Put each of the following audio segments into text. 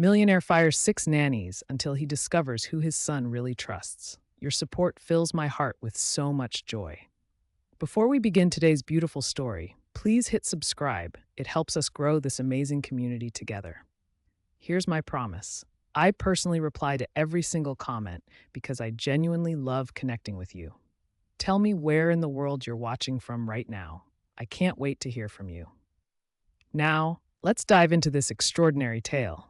Millionaire fires 6 nannies until he discovers who his son really trusts. Your support fills my heart with so much joy. Before we begin today's beautiful story, please hit subscribe. It helps us grow this amazing community together. Here's my promise. I personally reply to every single comment because I genuinely love connecting with you. Tell me where in the world you're watching from right now. I can't wait to hear from you. Now, let's dive into this extraordinary tale.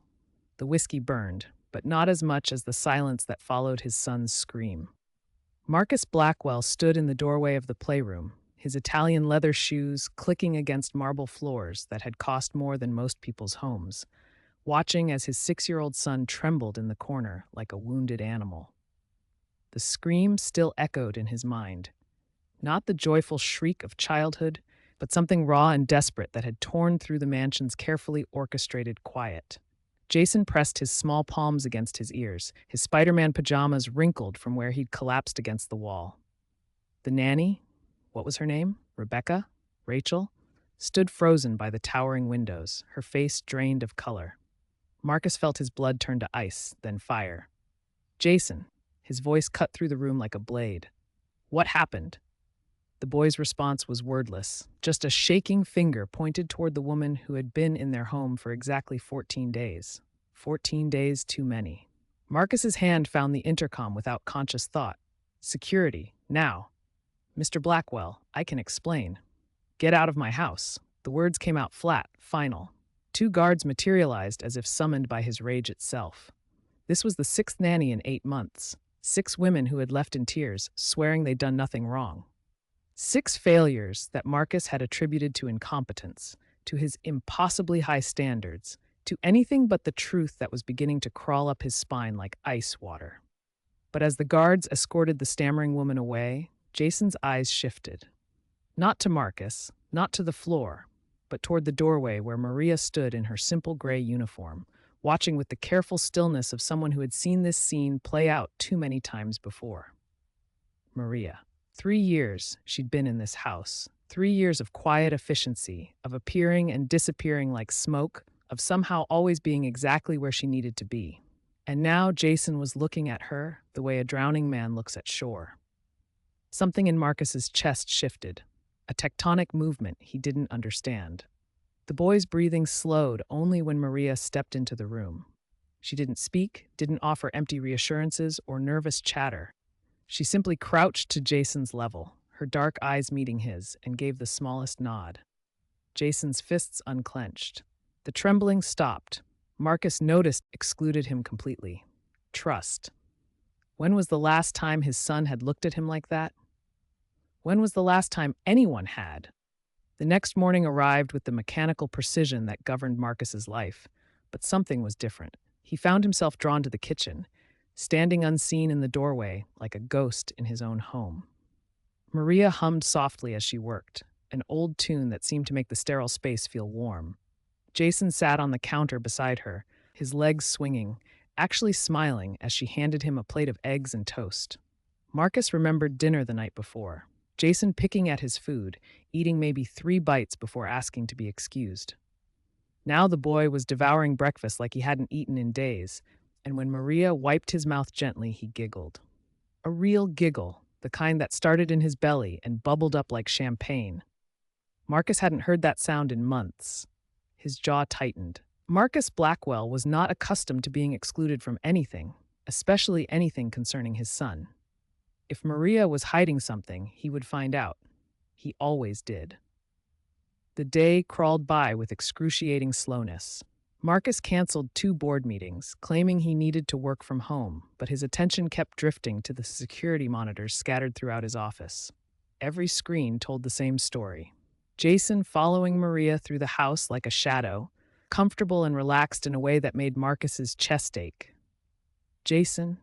The whiskey burned, but not as much as the silence that followed his son's scream. Marcus Blackwell stood in the doorway of the playroom, his Italian leather shoes clicking against marble floors that had cost more than most people's homes, watching as his 6-year-old son trembled in the corner like a wounded animal. The scream still echoed in his mind, not the joyful shriek of childhood, but something raw and desperate that had torn through the mansion's carefully orchestrated quiet. Jason pressed his small palms against his ears, his Spider-Man pajamas wrinkled from where he'd collapsed against the wall. The nanny, what was her name? Rebecca? Rachel? Stood frozen by the towering windows, her face drained of color. Marcus felt his blood turn to ice, then fire. Jason, his voice cut through the room like a blade. What happened? The boy's response was wordless. Just a shaking finger pointed toward the woman who had been in their home for exactly 14 days. 14 days too many. Marcus's hand found the intercom without conscious thought. Security, now. Mr. Blackwell, I can explain. Get out of my house. The words came out flat, final. 2 guards materialized as if summoned by his rage itself. This was the 6th nanny in 8 months. 6 women who had left in tears, swearing they'd done nothing wrong. 6 failures that Marcus had attributed to incompetence, to his impossibly high standards, to anything but the truth that was beginning to crawl up his spine like ice water. But as the guards escorted the stammering woman away, Jason's eyes shifted. Not to Marcus, not to the floor, but toward the doorway where Maria stood in her simple gray uniform, watching with the careful stillness of someone who had seen this scene play out too many times before. Maria. 3 years she'd been in this house. 3 years of quiet efficiency, of appearing and disappearing like smoke, of somehow always being exactly where she needed to be. And now Jason was looking at her the way a drowning man looks at shore. Something in Marcus's chest shifted, a tectonic movement he didn't understand. The boy's breathing slowed only when Maria stepped into the room. She didn't speak, didn't offer empty reassurances or nervous chatter. She simply crouched to Jason's level, her dark eyes meeting his, and gave the smallest nod. Jason's fists unclenched. The trembling stopped. Marcus noticed excluded him completely. Trust. When was the last time his son had looked at him like that? When was the last time anyone had? The next morning arrived with the mechanical precision that governed Marcus's life, but something was different. He found himself drawn to the kitchen, standing unseen in the doorway like a ghost in his own home. Maria hummed softly as she worked, an old tune that seemed to make the sterile space feel warm. Jason sat on the counter beside her, his legs swinging, actually smiling as she handed him a plate of eggs and toast. Marcus remembered dinner the night before. Jason picking at his food, eating maybe 3 bites before asking to be excused. Now the boy was devouring breakfast like he hadn't eaten in days, and when Maria wiped his mouth gently, he giggled. A real giggle, the kind that started in his belly and bubbled up like champagne. Marcus hadn't heard that sound in months. His jaw tightened. Marcus Blackwell was not accustomed to being excluded from anything, especially anything concerning his son. If Maria was hiding something, he would find out. He always did. The day crawled by with excruciating slowness. Marcus canceled 2 board meetings, claiming he needed to work from home, but his attention kept drifting to the security monitors scattered throughout his office. Every screen told the same story. Jason following Maria through the house like a shadow, comfortable and relaxed in a way that made Marcus's chest ache. Jason,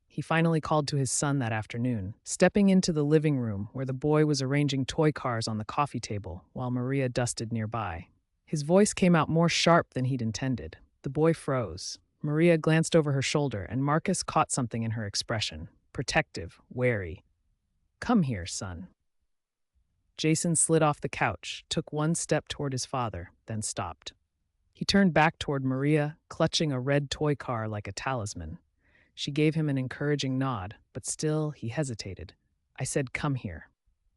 he finally called to his son that afternoon, stepping into the living room where the boy was arranging toy cars on the coffee table while Maria dusted nearby. His voice came out more sharp than he'd intended. The boy froze. Maria glanced over her shoulder, and Marcus caught something in her expression. Protective, wary. "Come here, son." Jason slid off the couch, took 1 step toward his father, then stopped. He turned back toward Maria, clutching a red toy car like a talisman. She gave him an encouraging nod, but still he hesitated. I said, "Come here."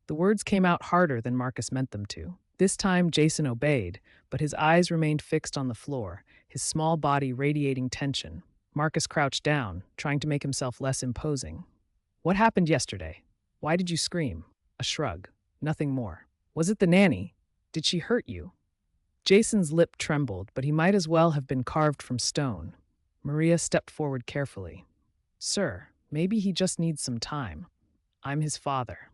The words came out harder than Marcus meant them to. This time Jason obeyed, but his eyes remained fixed on the floor, his small body radiating tension. Marcus crouched down, trying to make himself less imposing. What happened yesterday? Why did you scream? A shrug. Nothing more. Was it the nanny? Did she hurt you? Jason's lip trembled, but he might as well have been carved from stone. Maria stepped forward carefully. Sir, maybe he just needs some time. I'm his father.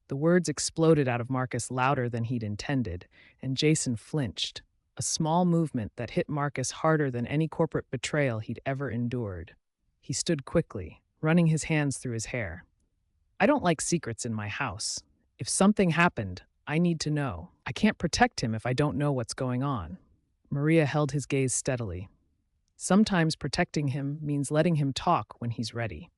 The words exploded out of Marcus louder than he'd intended, and Jason flinched, a small movement that hit Marcus harder than any corporate betrayal he'd ever endured. He stood quickly, running his hands through his hair. I don't like secrets in my house. If something happened, I need to know. I can't protect him if I don't know what's going on. Maria held his gaze steadily. Sometimes protecting him means letting him talk when he's ready.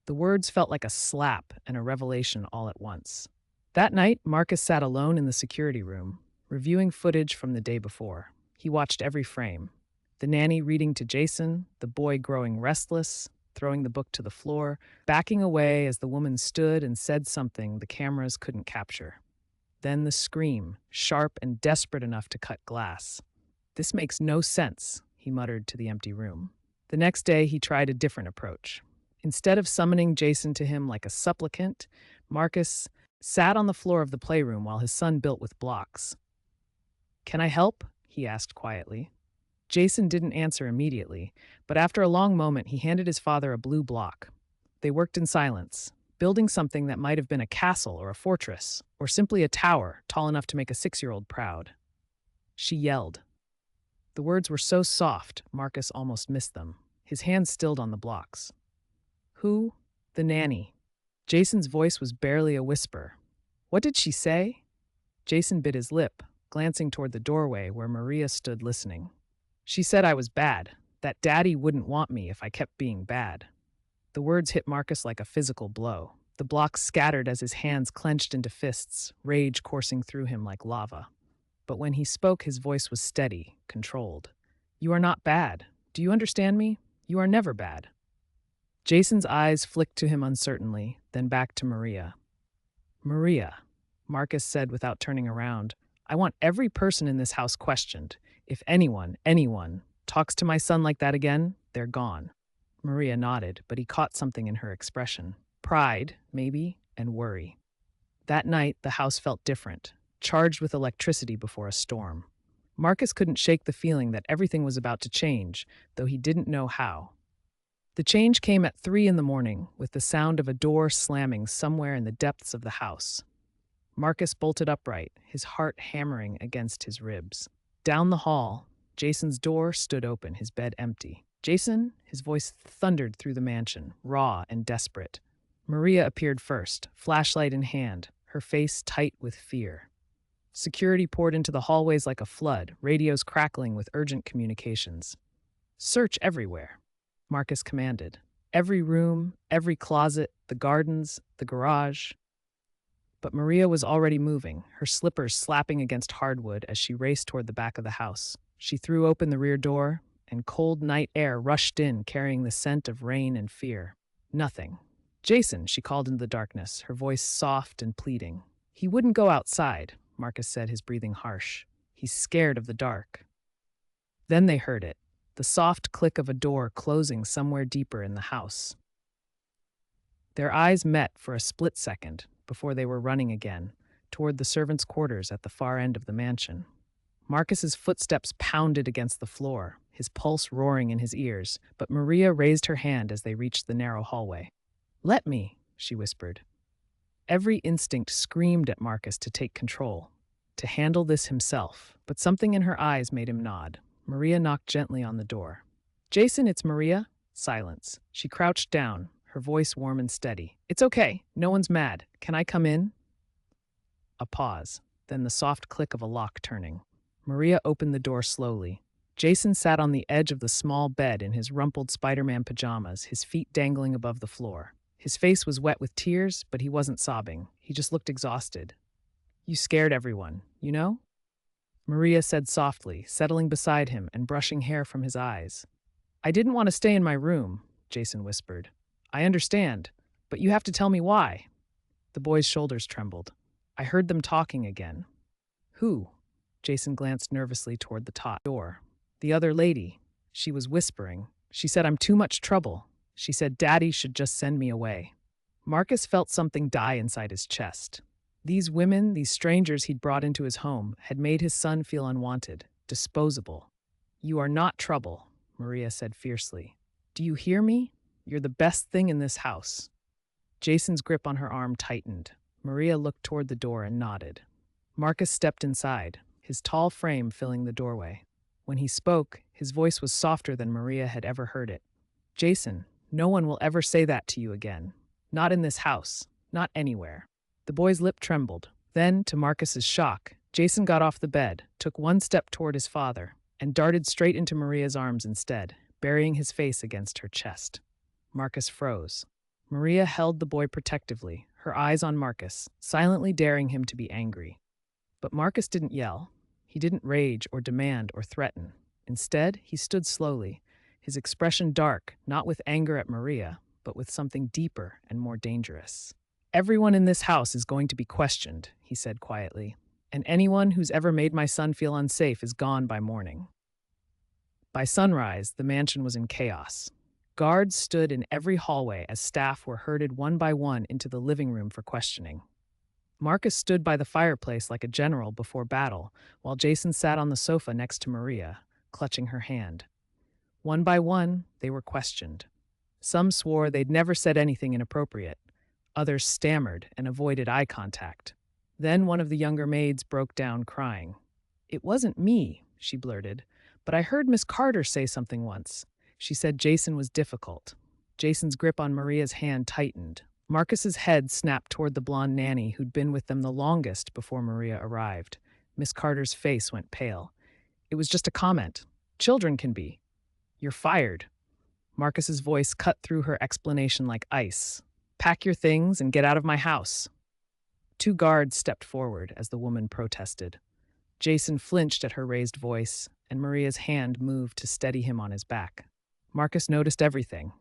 The words felt like a slap and a revelation all at once. That night, Marcus sat alone in the security room, reviewing footage from the day before. He watched every frame. The nanny reading to Jason, the boy growing restless, throwing the book to the floor, backing away as the woman stood and said something the cameras couldn't capture. Then the scream, sharp and desperate enough to cut glass. This makes no sense, he muttered to the empty room. The next day, he tried a different approach. Instead of summoning Jason to him like a supplicant, Marcus sat on the floor of the playroom while his son built with blocks. Can I help? He asked quietly. Jason didn't answer immediately, but after a long moment, he handed his father a blue block. They worked in silence, building something that might have been a castle or a fortress, or simply a tower tall enough to make a 6-year-old proud. She yelled. The words were so soft, Marcus almost missed them. His hands stilled on the blocks. Who? The nanny. Jason's voice was barely a whisper. What did she say? Jason bit his lip, glancing toward the doorway where Maria stood listening. She said I was bad, that Daddy wouldn't want me if I kept being bad. The words hit Marcus like a physical blow. The blocks scattered as his hands clenched into fists, rage coursing through him like lava. But when he spoke, his voice was steady, controlled. You are not bad. Do you understand me? You are never bad. Jason's eyes flicked to him uncertainly, then back to Maria. Maria, Marcus said without turning around, I want every person in this house questioned. If anyone, talks to my son like that again, they're gone. Maria nodded, but he caught something in her expression. Pride, maybe, and worry. That night, the house felt different, charged with electricity before a storm. Marcus couldn't shake the feeling that everything was about to change, though he didn't know how. The change came at 3 a.m, with the sound of a door slamming somewhere in the depths of the house. Marcus bolted upright, his heart hammering against his ribs. Down the hall, Jason's door stood open, his bed empty. Jason, his voice thundered through the mansion, raw and desperate. Maria appeared first, flashlight in hand, her face tight with fear. Security poured into the hallways like a flood, radios crackling with urgent communications. Search everywhere, Marcus commanded. Every room, every closet, the gardens, the garage. But Maria was already moving, her slippers slapping against hardwood as she raced toward the back of the house. She threw open the rear door, and cold night air rushed in, carrying the scent of rain and fear. Nothing. Jason, she called into the darkness, her voice soft and pleading. He wouldn't go outside, Marcus said, his breathing harsh. He's scared of the dark. Then they heard it, the soft click of a door closing somewhere deeper in the house. Their eyes met for a split second before they were running again, toward the servants' quarters at the far end of the mansion. Marcus's footsteps pounded against the floor, his pulse roaring in his ears, but Maria raised her hand as they reached the narrow hallway. Let me, she whispered. Every instinct screamed at Marcus to take control, to handle this himself, but something in her eyes made him nod. Maria knocked gently on the door. Jason, it's Maria. Silence. She crouched down, her voice warm and steady. It's okay. No one's mad. Can I come in? A pause, then the soft click of a lock turning. Maria opened the door slowly. Jason sat on the edge of the small bed in his rumpled Spider-Man pajamas, his feet dangling above the floor. His face was wet with tears, but he wasn't sobbing. He just looked exhausted. You scared everyone, you know? Maria said softly, settling beside him and brushing hair from his eyes. I didn't want to stay in my room, Jason whispered. I understand, but you have to tell me why. The boy's shoulders trembled. I heard them talking again. Who? Jason glanced nervously toward the top door. The other lady. She was whispering. She said I'm too much trouble. She said Daddy should just send me away. Marcus felt something die inside his chest. These women, these strangers he'd brought into his home, had made his son feel unwanted, disposable. You are not trouble, Maria said fiercely. Do you hear me? You're the best thing in this house. Jason's grip on her arm tightened. Maria looked toward the door and nodded. Marcus stepped inside, his tall frame filling the doorway. When he spoke, his voice was softer than Maria had ever heard it. Jason, no one will ever say that to you again. Not in this house. Not anywhere. The boy's lip trembled. Then, to Marcus's shock, Jason got off the bed, took one step toward his father, and darted straight into Maria's arms instead, burying his face against her chest. Marcus froze. Maria held the boy protectively, her eyes on Marcus, silently daring him to be angry. But Marcus didn't yell. He didn't rage or demand or threaten. Instead, he stood slowly, his expression dark, not with anger at Maria, but with something deeper and more dangerous. Everyone in this house is going to be questioned, he said quietly, and anyone who's ever made my son feel unsafe is gone by morning. By sunrise, the mansion was in chaos. Guards stood in every hallway as staff were herded one by one into the living room for questioning. Marcus stood by the fireplace like a general before battle, while Jason sat on the sofa next to Maria, clutching her hand. One by one, they were questioned. Some swore they'd never said anything inappropriate. Others stammered and avoided eye contact. Then one of the younger maids broke down crying. It wasn't me, she blurted, but I heard Miss Carter say something once. She said Jason was difficult. Jason's grip on Maria's hand tightened. Marcus's head snapped toward the blonde nanny who'd been with them the longest before Maria arrived. Miss Carter's face went pale. It was just a comment. Children can be. You're fired. Marcus's voice cut through her explanation like ice. Pack your things and get out of my house. Two guards stepped forward as the woman protested. Jason flinched at her raised voice, and Maria's hand moved to steady him on his back. Marcus noticed everything.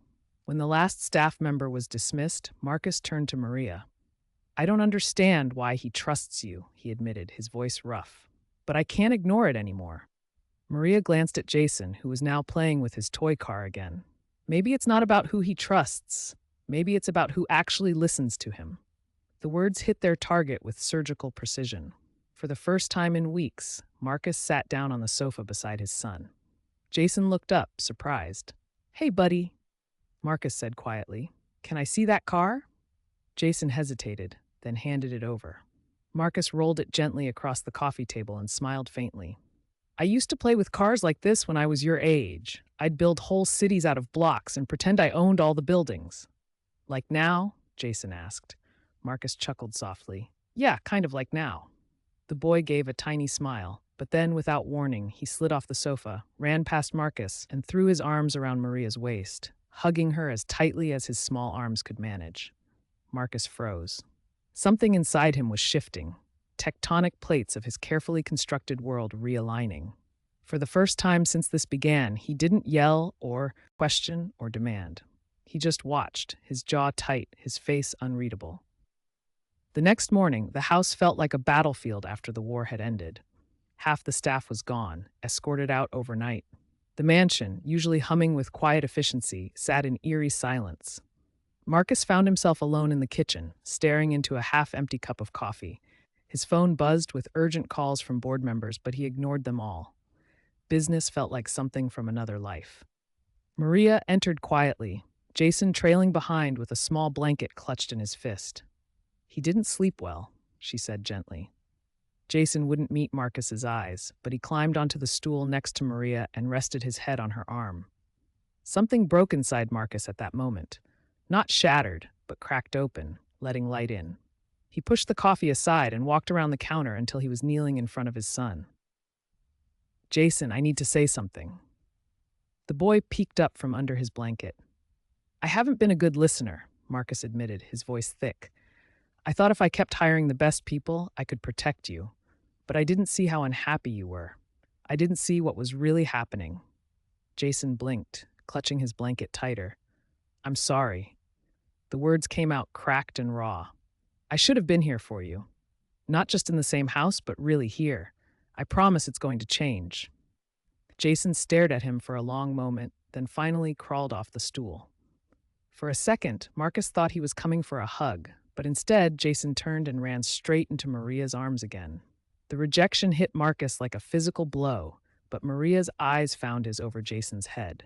When the last staff member was dismissed, Marcus turned to Maria. I don't understand why he trusts you, he admitted, his voice rough. But I can't ignore it anymore. Maria glanced at Jason, who was now playing with his toy car again. Maybe it's not about who he trusts. Maybe it's about who actually listens to him. The words hit their target with surgical precision. For the first time in weeks, Marcus sat down on the sofa beside his son. Jason looked up, surprised. Hey, buddy, Marcus said quietly. Can I see that car? Jason hesitated, then handed it over. Marcus rolled it gently across the coffee table and smiled faintly. I used to play with cars like this when I was your age. I'd build whole cities out of blocks and pretend I owned all the buildings. Like now? Jason asked. Marcus chuckled softly. Yeah, kind of like now. The boy gave a tiny smile, but then, without warning, he slid off the sofa, ran past Marcus, and threw his arms around Maria's waist, hugging her as tightly as his small arms could manage. Marcus froze. Something inside him was shifting, tectonic plates of his carefully constructed world realigning. For the first time since this began, he didn't yell or question or demand. He just watched, his jaw tight, his face unreadable. The next morning, the house felt like a battlefield after the war had ended. Half the staff was gone, escorted out overnight. The mansion, usually humming with quiet efficiency, sat in eerie silence. Marcus found himself alone in the kitchen, staring into a half-empty cup of coffee. His phone buzzed with urgent calls from board members, but he ignored them all. Business felt like something from another life. Maria entered quietly, Jason trailing behind with a small blanket clutched in his fist. He didn't sleep well, she said gently. Jason wouldn't meet Marcus's eyes, but he climbed onto the stool next to Maria and rested his head on her arm. Something broke inside Marcus at that moment. Not shattered, but cracked open, letting light in. He pushed the coffee aside and walked around the counter until he was kneeling in front of his son. Jason, I need to say something. The boy peeked up from under his blanket. I haven't been a good listener, Marcus admitted, his voice thick. I thought if I kept hiring the best people, I could protect you. but I didn't see how unhappy you were. I didn't see what was really happening. Jason blinked, clutching his blanket tighter. I'm sorry. The words came out cracked and raw. I should have been here for you. Not just in the same house, but really here. I promise it's going to change. Jason stared at him for a long moment, then finally crawled off the stool. For a second, Marcus thought he was coming for a hug, but instead, Jason turned and ran straight into Maria's arms again. The rejection hit Marcus like a physical blow, but Maria's eyes found his over Jason's head.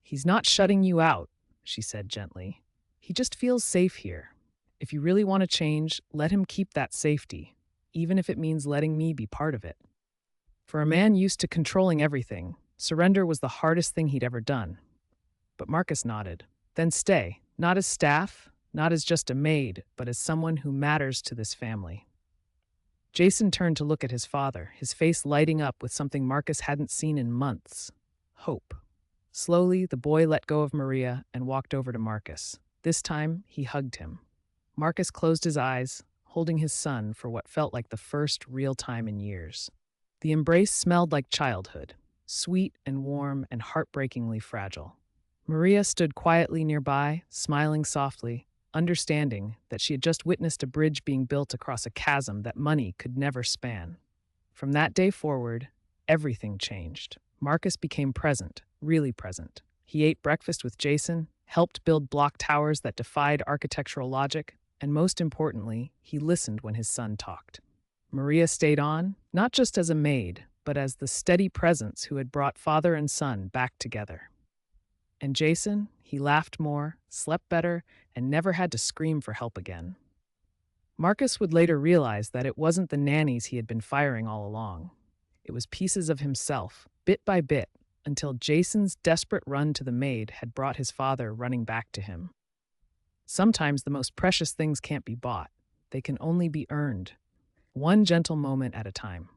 He's not shutting you out, she said gently. He just feels safe here. If you really want to change, let him keep that safety, even if it means letting me be part of it. For a man used to controlling everything, surrender was the hardest thing he'd ever done. But Marcus nodded. Then stay, not as staff, not as just a maid, but as someone who matters to this family. Jason turned to look at his father, his face lighting up with something Marcus hadn't seen in months: hope. Slowly, the boy let go of Maria and walked over to Marcus. This time, he hugged him. Marcus closed his eyes, holding his son for what felt like the first real time in years. The embrace smelled like childhood, sweet and warm and heartbreakingly fragile. Maria stood quietly nearby, smiling softly, understanding that she had just witnessed a bridge being built across a chasm that money could never span. From that day forward, everything changed. Marcus became present, really present. He ate breakfast with Jason, helped build block towers that defied architectural logic, and most importantly, he listened when his son talked. Maria stayed on, not just as a maid, but as the steady presence who had brought father and son back together. And Jason, he laughed more, slept better, and never had to scream for help again. Marcus would later realize that it wasn't the nannies he had been firing all along. It was pieces of himself, bit by bit, until Jason's desperate run to the maid had brought his father running back to him. Sometimes the most precious things can't be bought. They can only be earned, one gentle moment at a time.